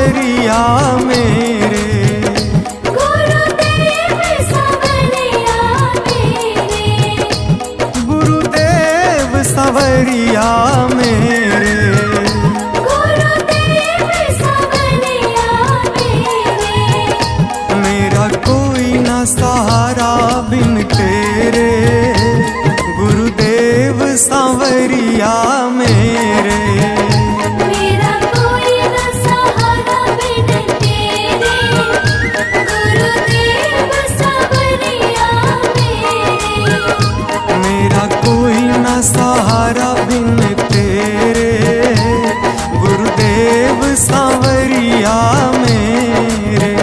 सांवरिया मेरे, गुरुदेव सांवरिया मेरे, गुरुदेव सांवरिया मेरे, गुरुदेव सांवरिया मेरे। मेरा कोई ना सहारा बिन तेरे, गुरुदेव सांवरिया मेरे। मेरा कोई न सहारा बिन तेरे, गुरुदेव सांवरिया मेरे। मेरा कोई ना सहारा बिन तेरे, गुरुदेव सांवरिया मेरे।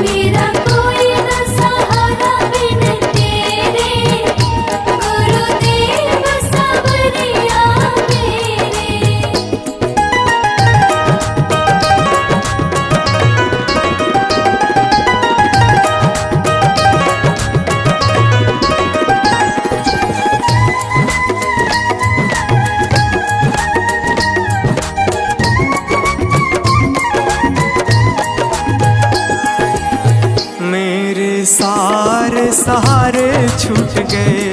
मेरा कोई न सहारा बिन तेरे, गुरुदेव सांवरिया मेरे। मेरे सारे सहारे छूट गए,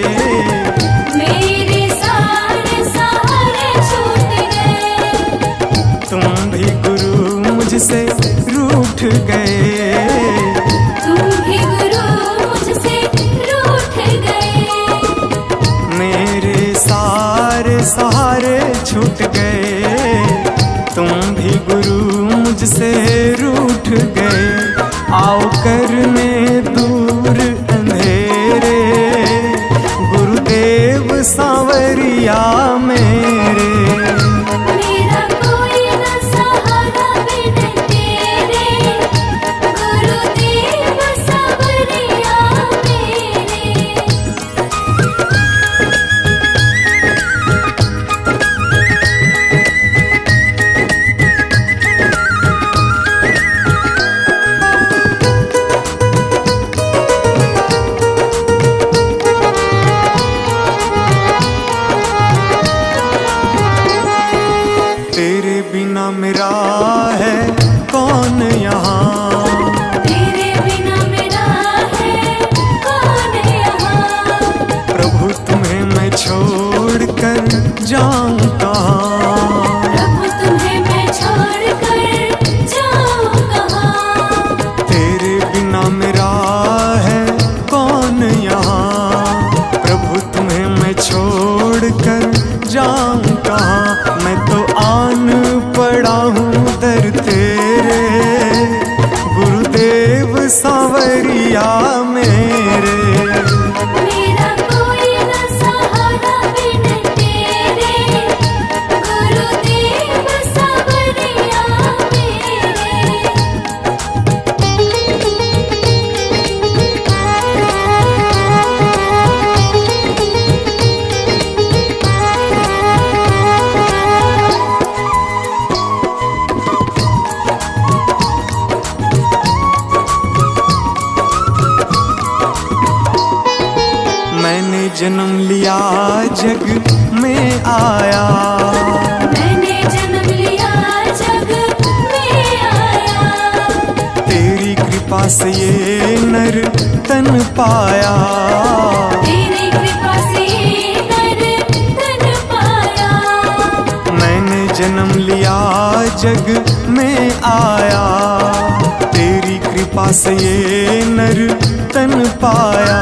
मेरे सारे सहारे छूट गए। तुम भी गुरु मुझसे रूठ गए, तुम भी गुरु मुझसे रूठ गए। मेरे सारे सहारे छूट गए, तुम भी गुरु मुझसे रूठ गए। आओ करने दूर अंधेरे, गुरुदेव सांवरिया मेरे। मेरा कोई न सहारा बिन तेरे, गुरुदेव सांवरिया मेरे। तेरे बिना मेरा है कौन यहाँ, तेरे बिना मेरा है कौन यहाँ। प्रभु तुम्हें मैं छोड़ कर जाऊं कहाँ। प्रभु तुम्हें मैं छोड़ कर जाऊं कहाँ। तेरे बिना मेरा है कौन यहाँ, प्रभु तुम्हें मैं छोड़ कर जाऊं कहाँ। मैं तो आन पड़ा हूँ दर तेरे, गुरुदेव सांवरिया मेरे। मेरा कोई न सहारा बिन तेरे, गुरुदेव सांवरिया मेरे। मैंने जन्म लिया जग में आया, मैंने जन्म लिया जग में आया। तेरी कृपा से ये नर तन पाया। तेरी कृपा से नर तन पाया। मैंने जन्म लिया जग में आया, तेरी कृपा से ये नर तन पाया।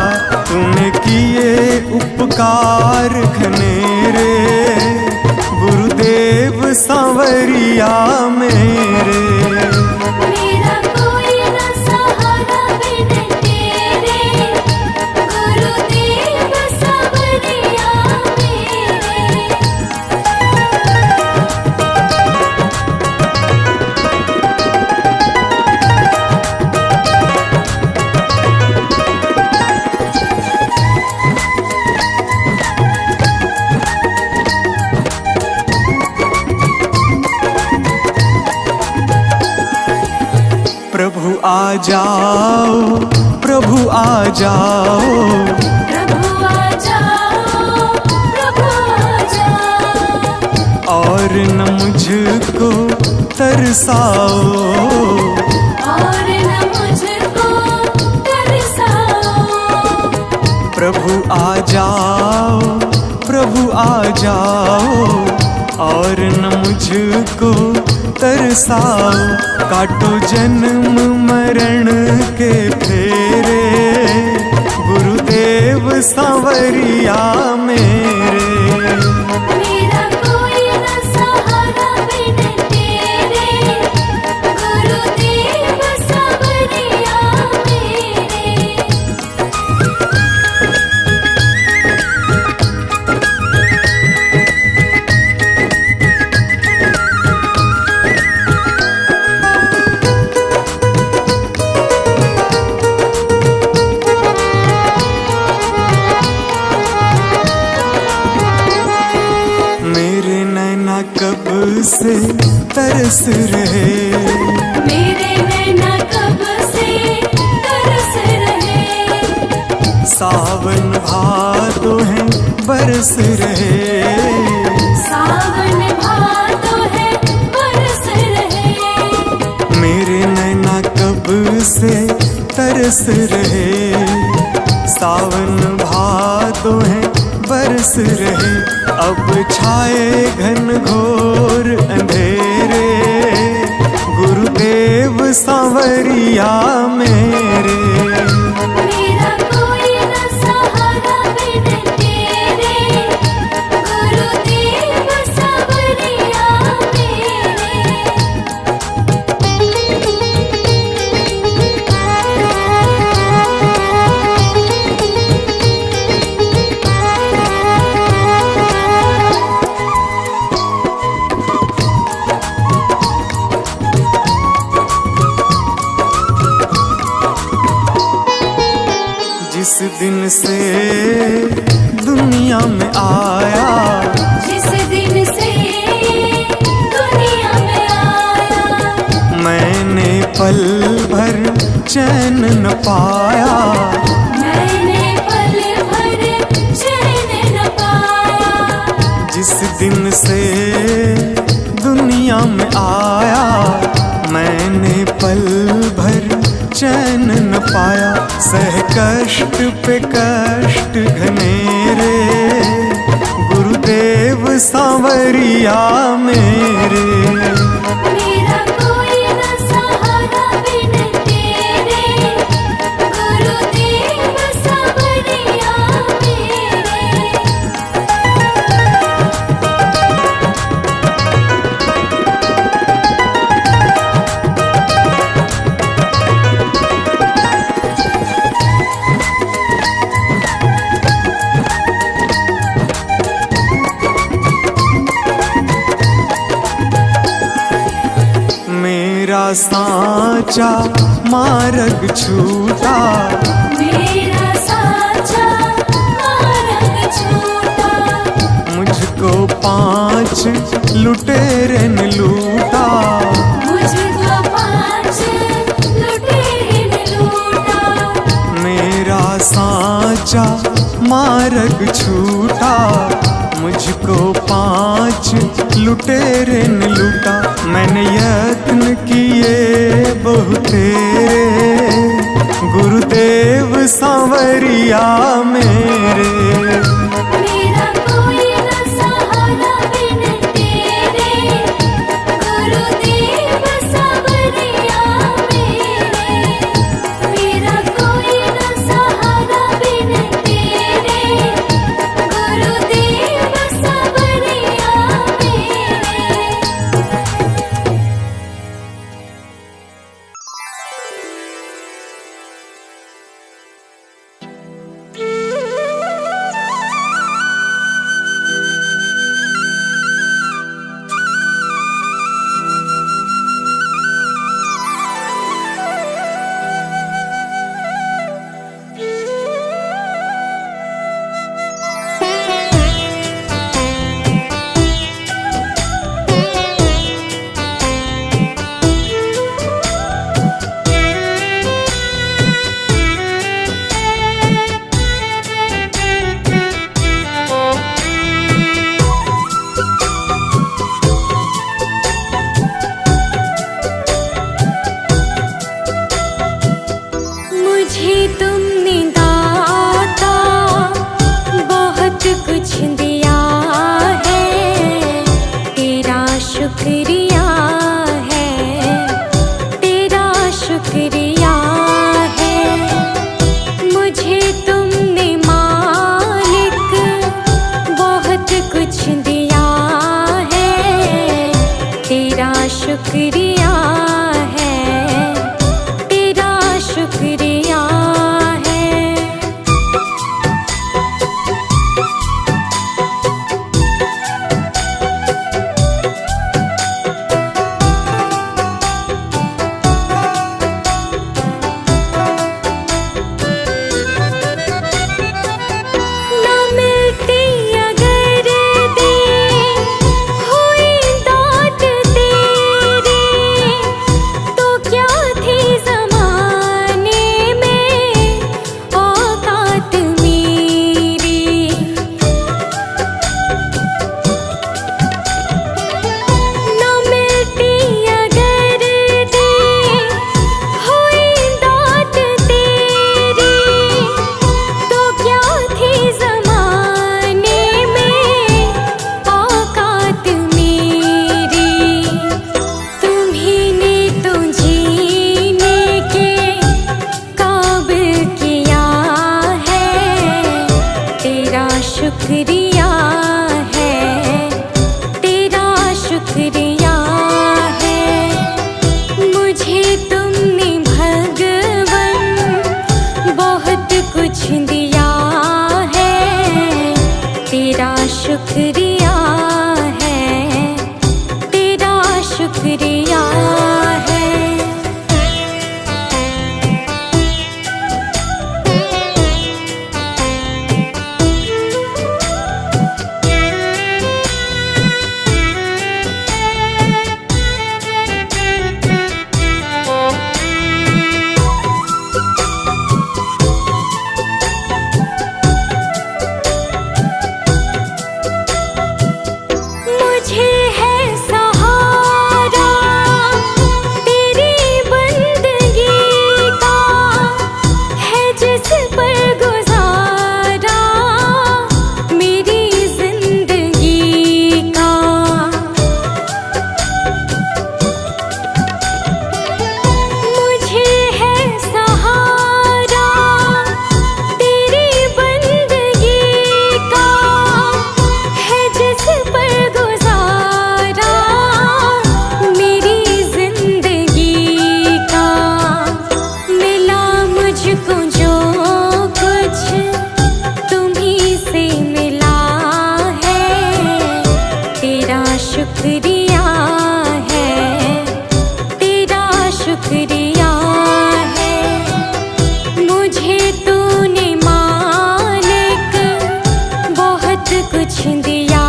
तूने किए उपकार घनेरे, गुरुदेव सांवरिया मेरे। मेरा कोई न सहारा बिन तेरे, गुरुदेव सांवरिया मेरे। प्रभु आ जाओ, प्रभु आ जाओ, प्रभु आ जाओ, प्रभु आ जाओ। और न मुझको तरसाओ, और न मुझको तरसाओ। प्रभु आ जाओ, प्रभु आ जाओ, और न मुझको तरसाओ। काटो जन्म मरण के फेरे, गुरुदेव सांवरिया मेरे। मेरा कोई न सहारा बिन तेरे, गुरुदेव सांवरिया मेरे। मेरे नैना कब से तरस रहे, मेरे नैना कब से तरस रहे। सावन भादो है बरस रहे, सावन भादो है बरस रहे। मेरे नैना कब से तरस रहे। सावन भादो है बरस रहे। अब छाए घन घोर अंधेरे, गुरुदेव सांवरिया मेरे। मेरा कोई न सहारा बिन तेरे, गुरुदेव सांवरिया जिस दिन से दुनिया में आया, जिस दिन से दुनिया में आया। मैंने पल भर चैन न पाया। मैंने पल भर चैन न पाया। जिस दिन से दुनिया में आया, मैंने पल भर चैन न पाया। सह कष्ट पे कष्ट घनेरे, गुरुदेव सांवरिया मेरे। मेरा कोई न सहारा बिन तेरे, गुरुदेव सांवरिया मेरे। मेरा सांचा मार्ग छूटा, मेरा साचा मार्ग छूटा। मुझको 5 लुटेरे ने लूटा। मुझको 5 लुटेरे ने लूटा। मेरा सांचा मार्ग छूटा, मुझको 5 लुटेरे ने लूटा। मैंने यत्न किए बहुतेरे, गुरुदेव सांवरिया मेरे। मेरा कोई न सहारा बिन तेरे, गुरुदेव सांवरिया मेरे। मेरा कोई न सहारा बिन तेरे, गुरुदेव सांवरिया मेरे। तेरा शुक्रिया है, तेरा शुक्रिया है। ना मिलती अगर देर हुई दाद तेरी, तो क्या थी ज़माने में औकात मेरी। ना मिलती अगर देर हुई दाद तेरी, तो क्या थी ज़माने में औकात मेरी। तुम्ही ने तो जीने के काबिल किया है, तेरा शुक्रिया है, तेरा शुक्रिया है। मुझे तुमने भगवन बहुत कुछ दिया है, तेरा शुक्रिया है, तेरा शुक्रिया है। मुझे है सहारा तेरी बंदगी का, है जिस पर गुजारा मेरी जिंदगी का। मुझे है सहारा तेरी बंदगी का, है जिस पर गुजारा मेरी जिंदगी का। मिला मुझको जो कुछ तुम्ही से मिला है, तेरा शुक्रिया है, तेरा शुक्रिया है। मुझे तूने मालिक बहुत कुछ दिया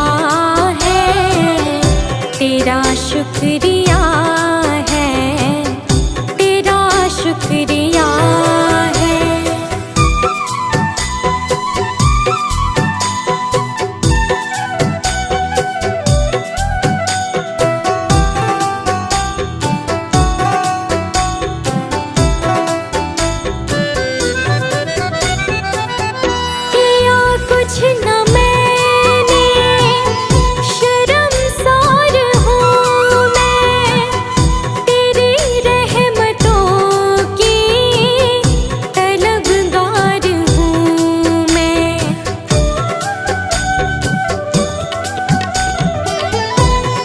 है, तेरा शुक्रिया है, तेरा शुक्रिया है। किया कुछ न मैंने, शर्मसार हूँ मैं, तेरी रहमतों की तलबगार हूँ मैं।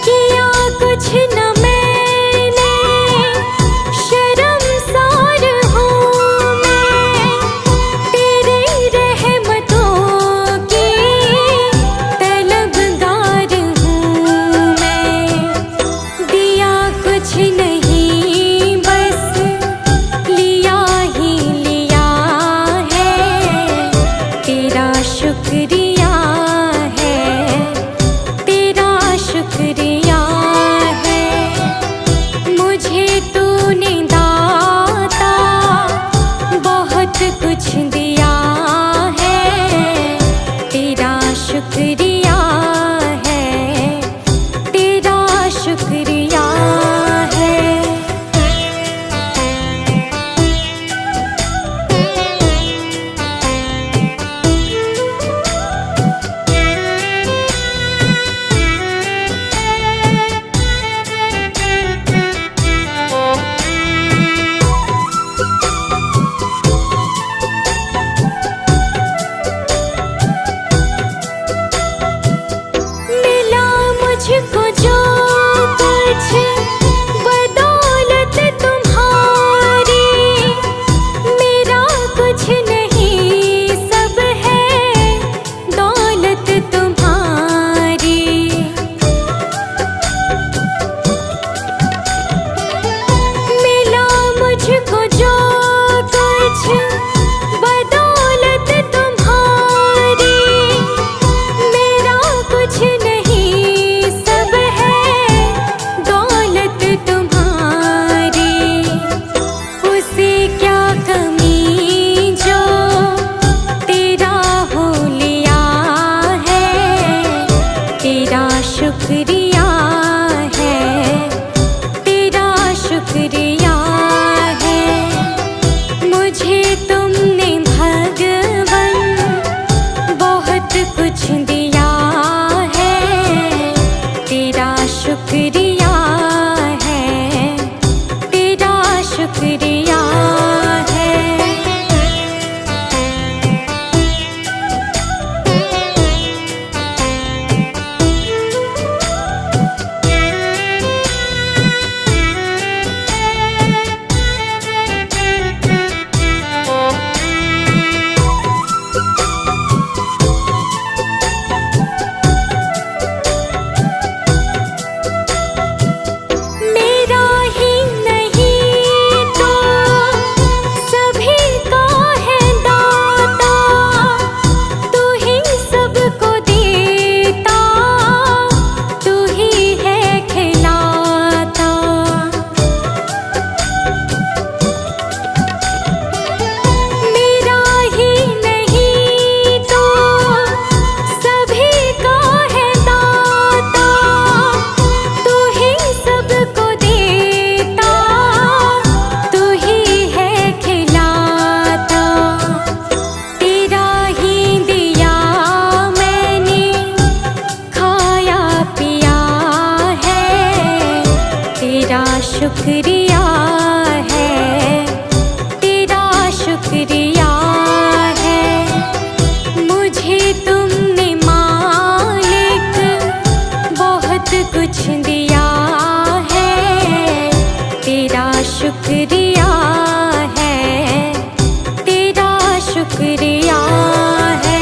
किया कुछ न मैंने, शर्मसार हूँ मैं, तेरी रहमतों की तलबगार हूँ मैं। दिया कुछ नहीं बस लिया ही लिया है, तेरा शुक्रिया है, तेरा शुक्रिया है। मुझे तूने दाता बहुत कुछ दिया है, तेरा शुक्रिया है, तेरा शुक्रिया है। तेरा शुक्रिया है, तेरा शुक्रिया है। मुझे तुमने मालिक बहुत कुछ दिया है, तेरा शुक्रिया है, तेरा शुक्रिया है।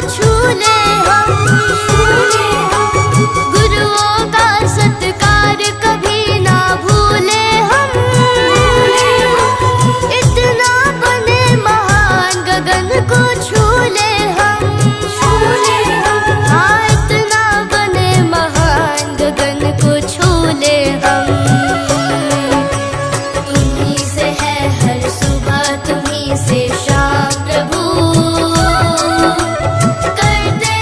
छू ले हम, गुरुओं का सत्कार कभी ना भूले हम। इतना बने महान गगन को छू ले हम, हाँ इतना बने महान गगन को छू ले हम। तुम्हीं से है हर सुबह, तुम्हीं से शाम प्रभु, करते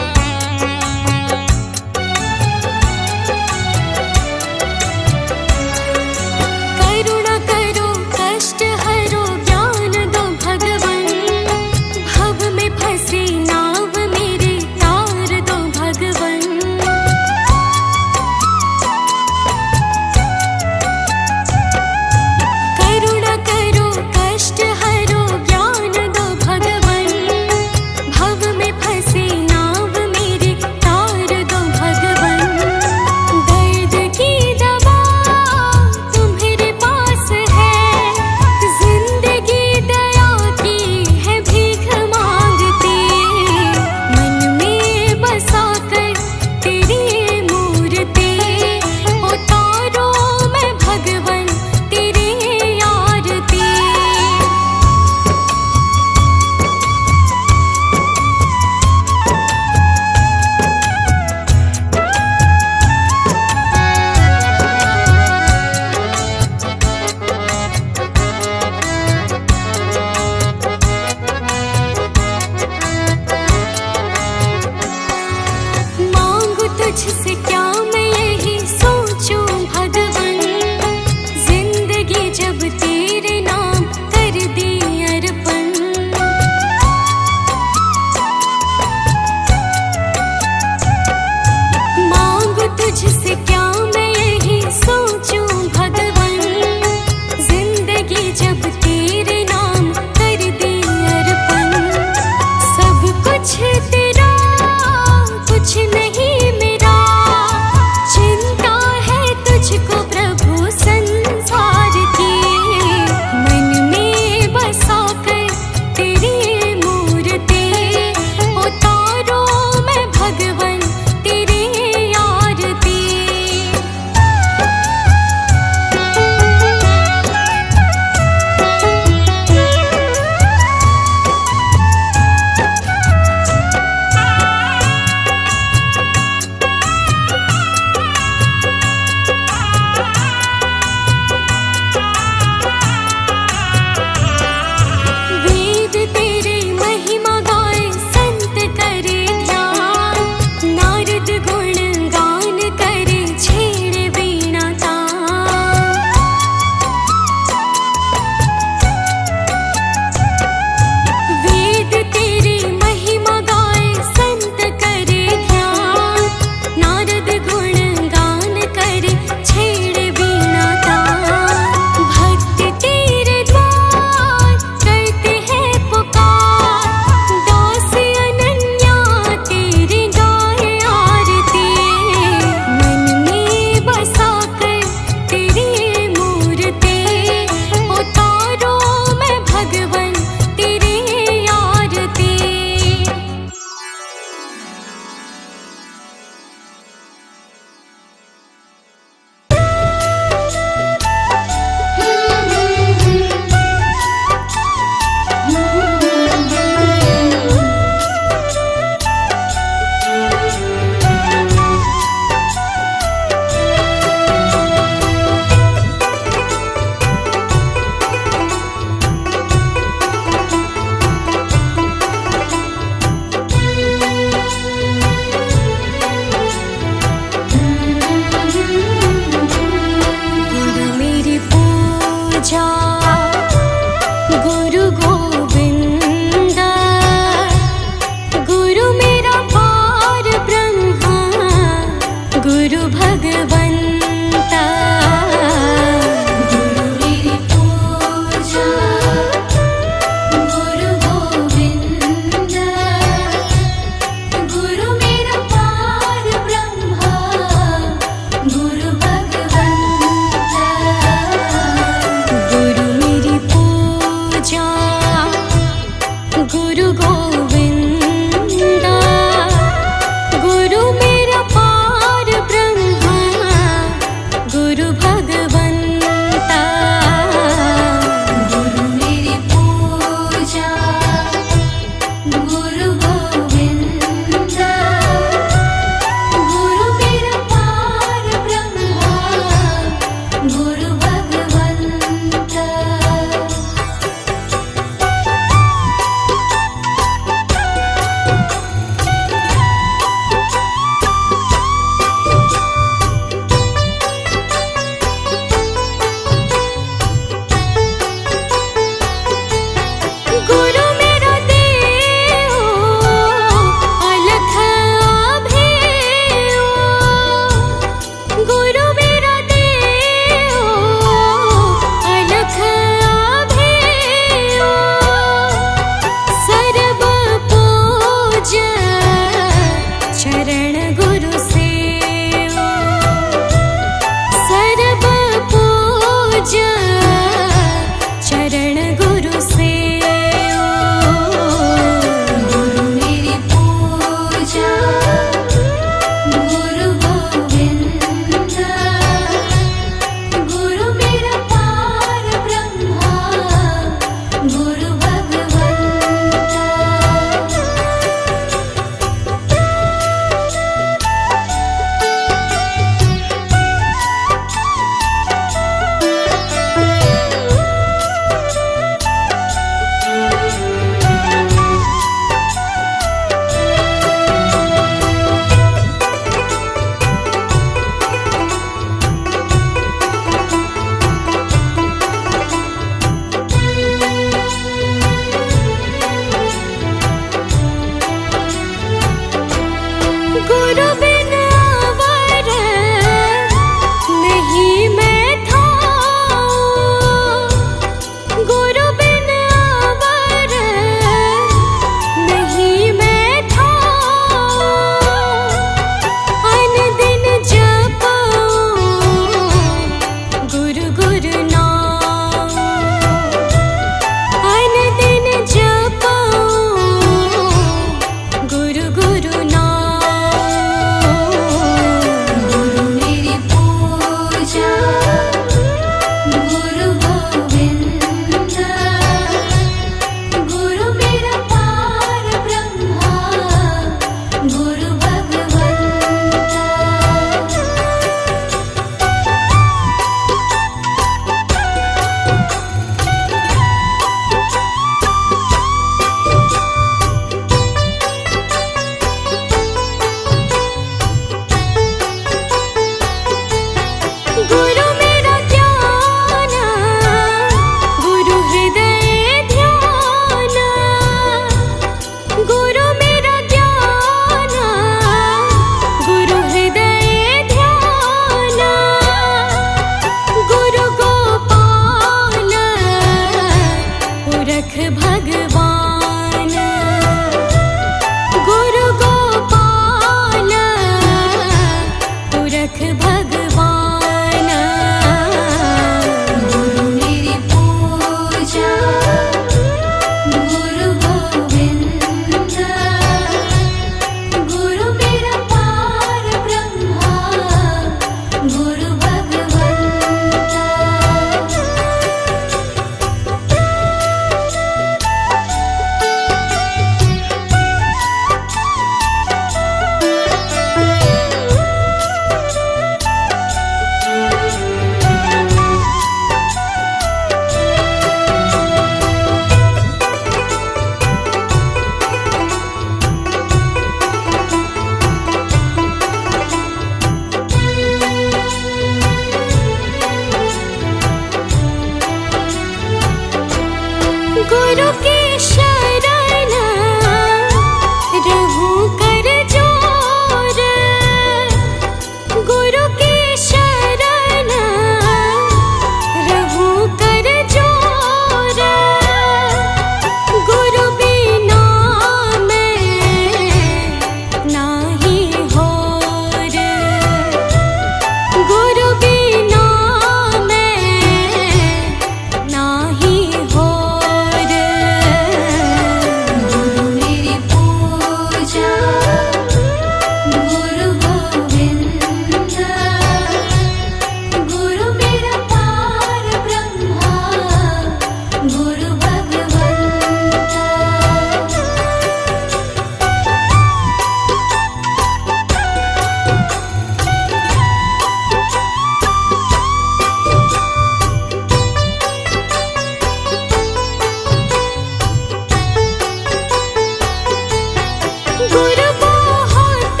गुरु बहुत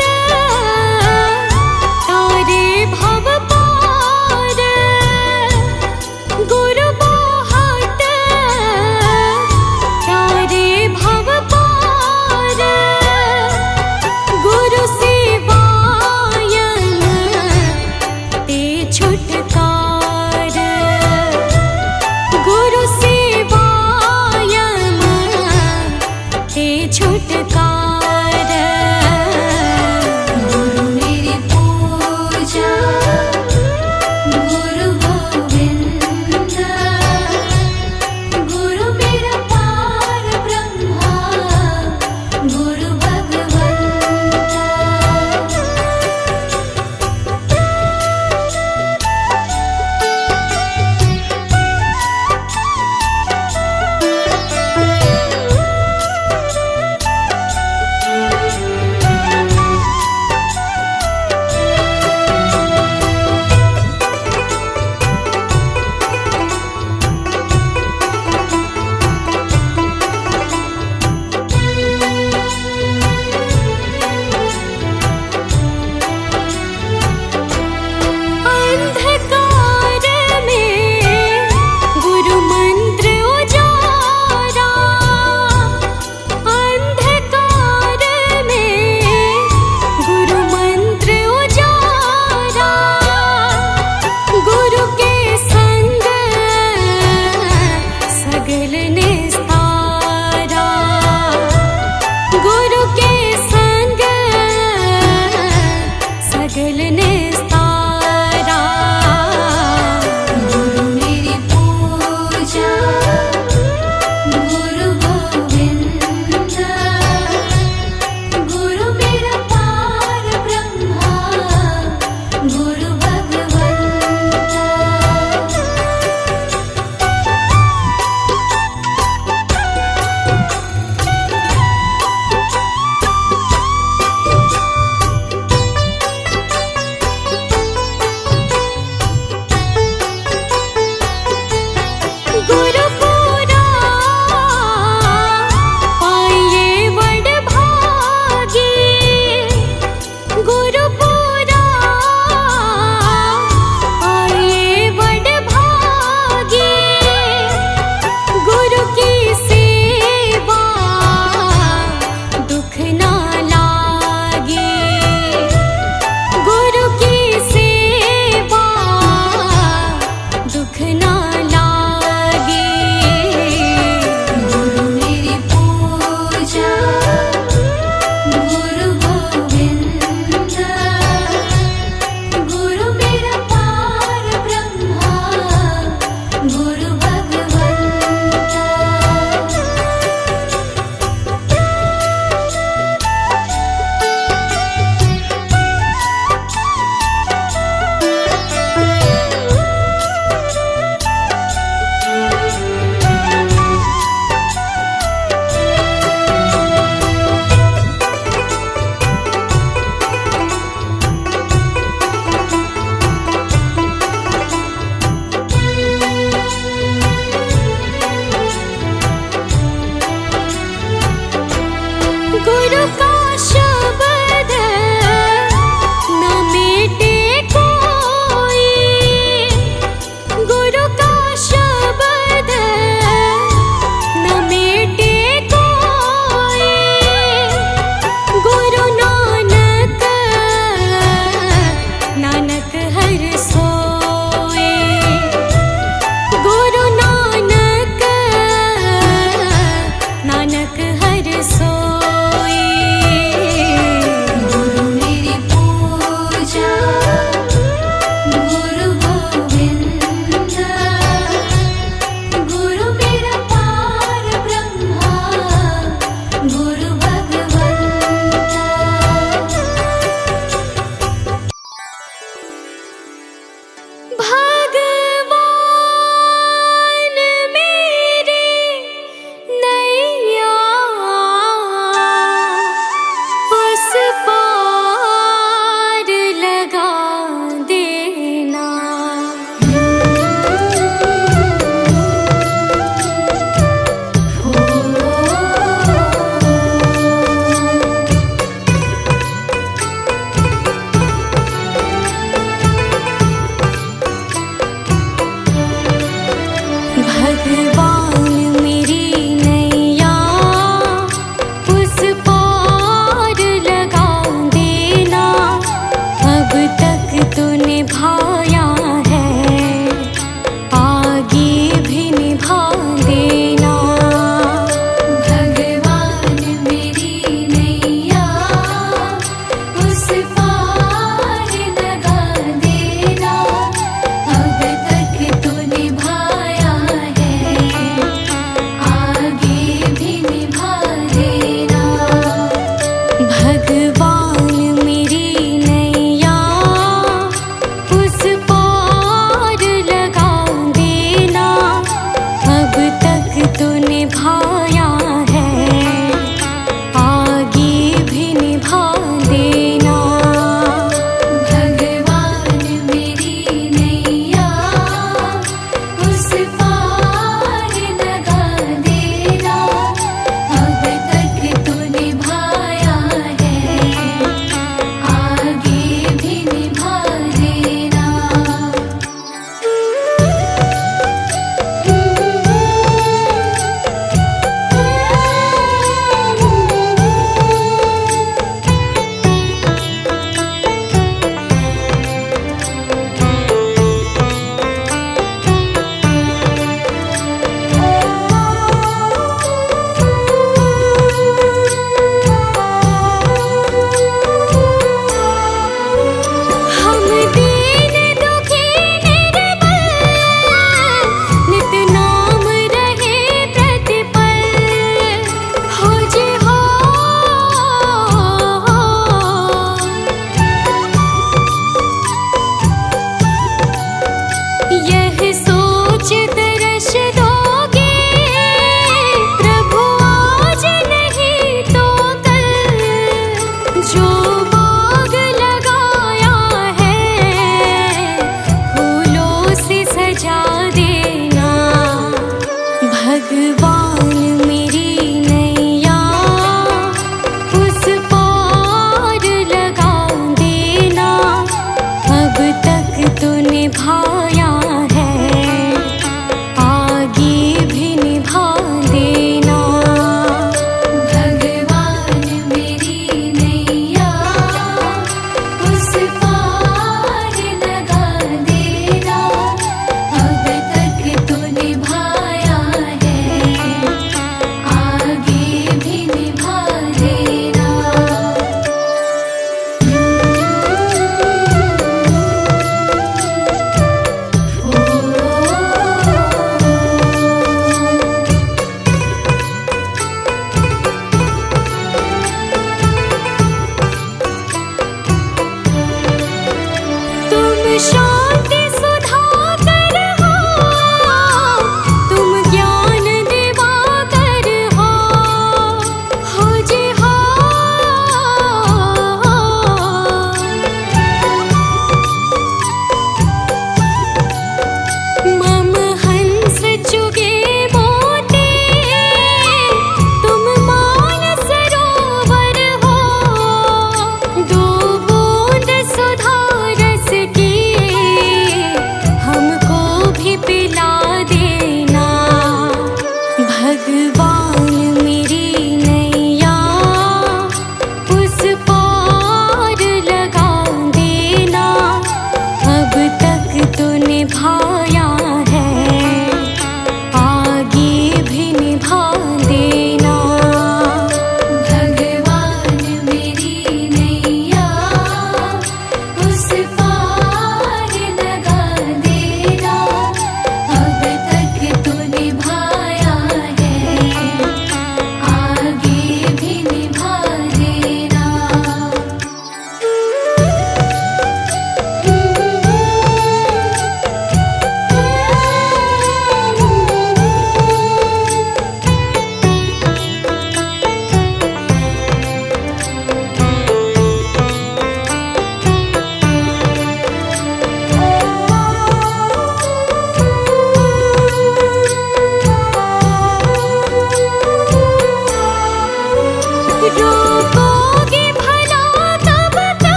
तारे भव पार, गुरु बहुत तारे भव पार, गुरु सेवायन ते छुटकार, गुरु सेवायन ते छुटकार।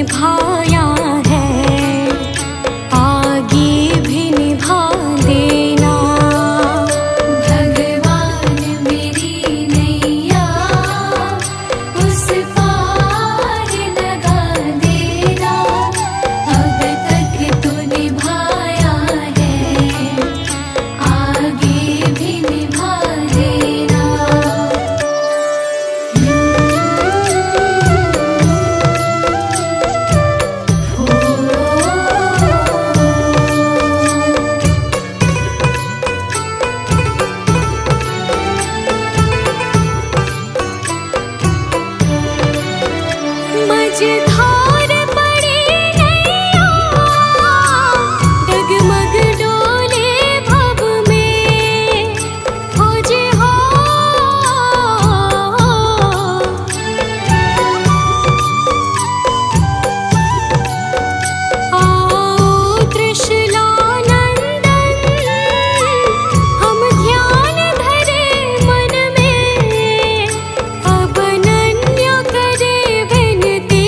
निभाया है आगे भी निभा देना। भगवान मेरी नैया उस पार लगा देना। अब तक तो निभाया है आगे भी निभा देना। मझधार पड़ी नैया डगमग डोले भव में खोजे हो। आओ त्रिशूलानंदन हम ध्यान धरे मन में। अब अनन्य करे विनती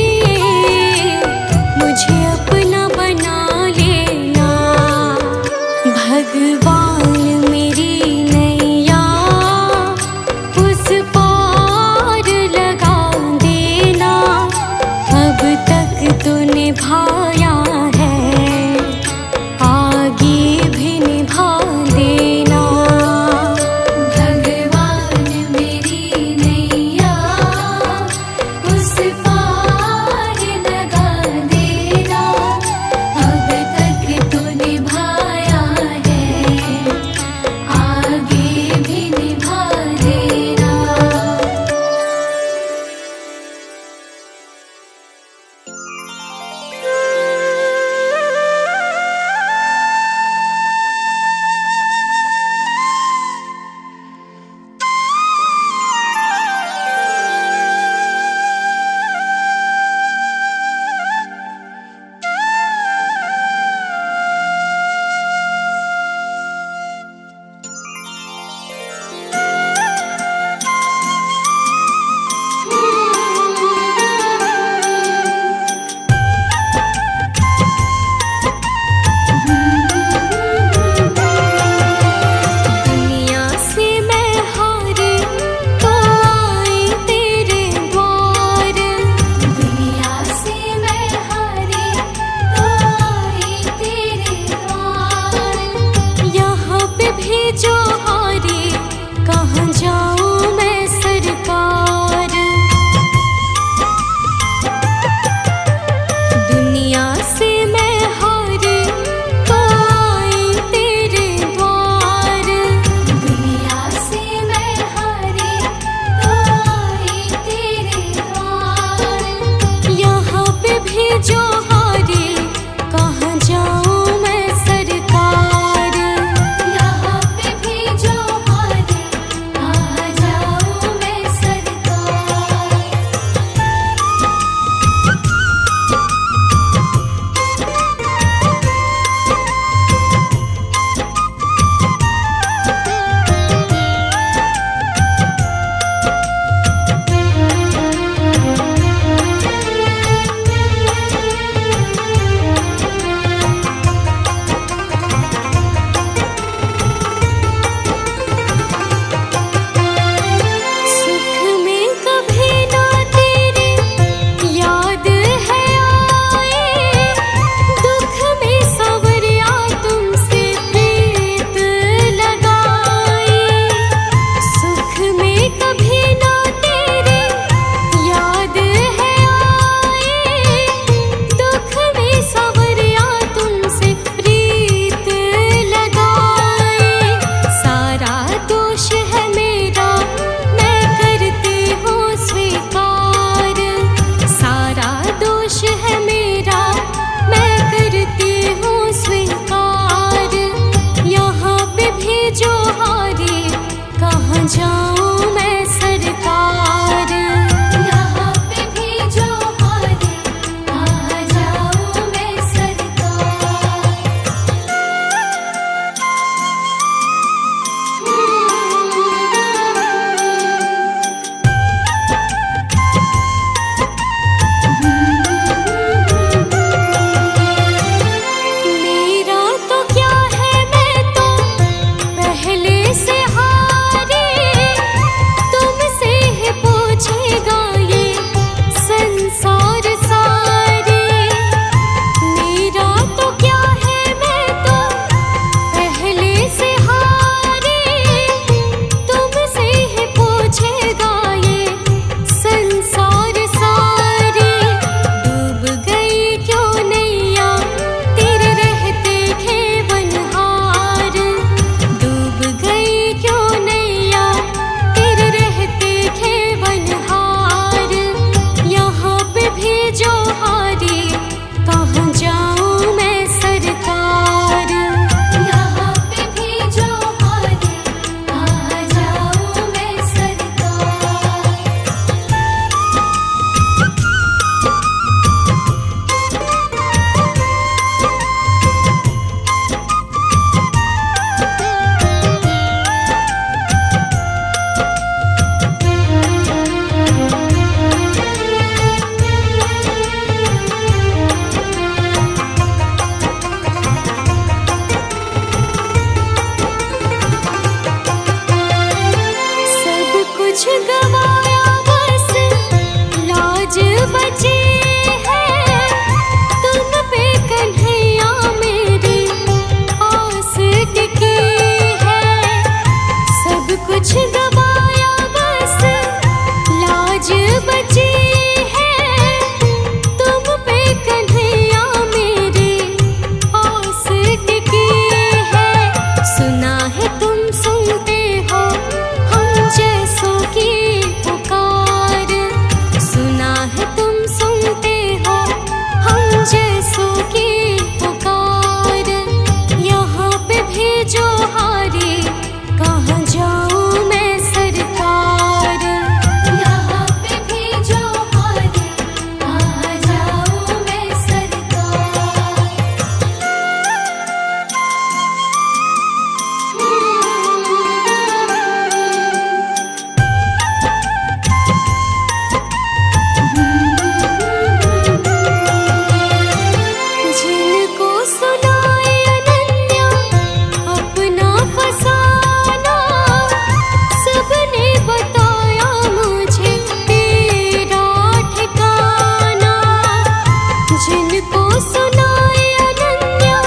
जिनको सुनाए अनन्या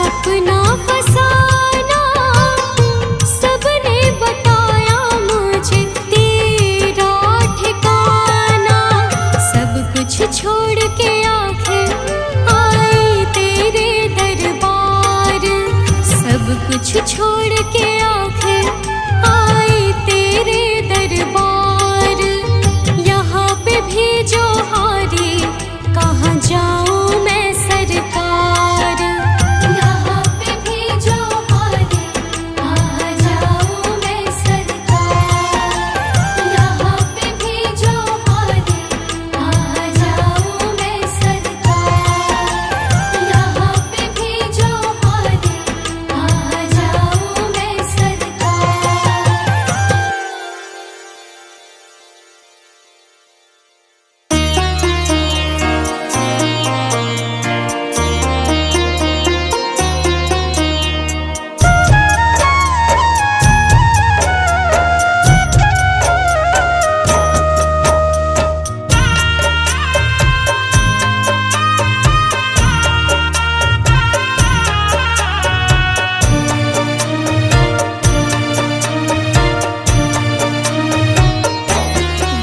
अपना फसाना, सबने बताया मुझे तेरा ठिकाना। सब कुछ छोड़ के आखिर आई तेरे दरबार, सब कुछ छोड़ के आखिर आई तेरे दरबार। यहाँ पे भी जो हारी कहाँ जाऊँ मैं सरकार, यहाँ पे भी जो हारी कहाँ जाऊँ मैं सरकार, यहाँ पे भी जो हारी कहाँ जाऊँ मैं सरकार, यहाँ पे भी जो हारी कहाँ जाऊँ मैं सरकार।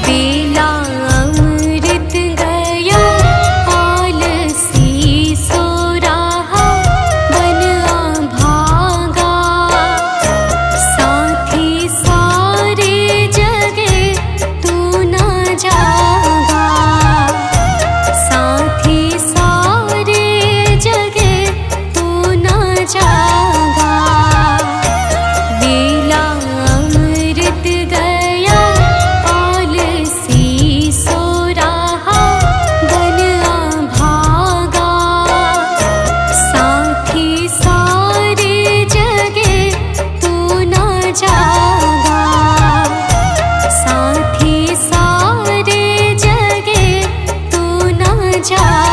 बेला अमृत गया आलसी सो रहा, बन भागा साथी सारे जगे तू न जागा, साथी सारे जगे तू न जागा। बेला अमृत गया आलसी सो रहा, बन भागा साथी सारे जगे तू न जागा, साथी सारे जगे तू न जागा।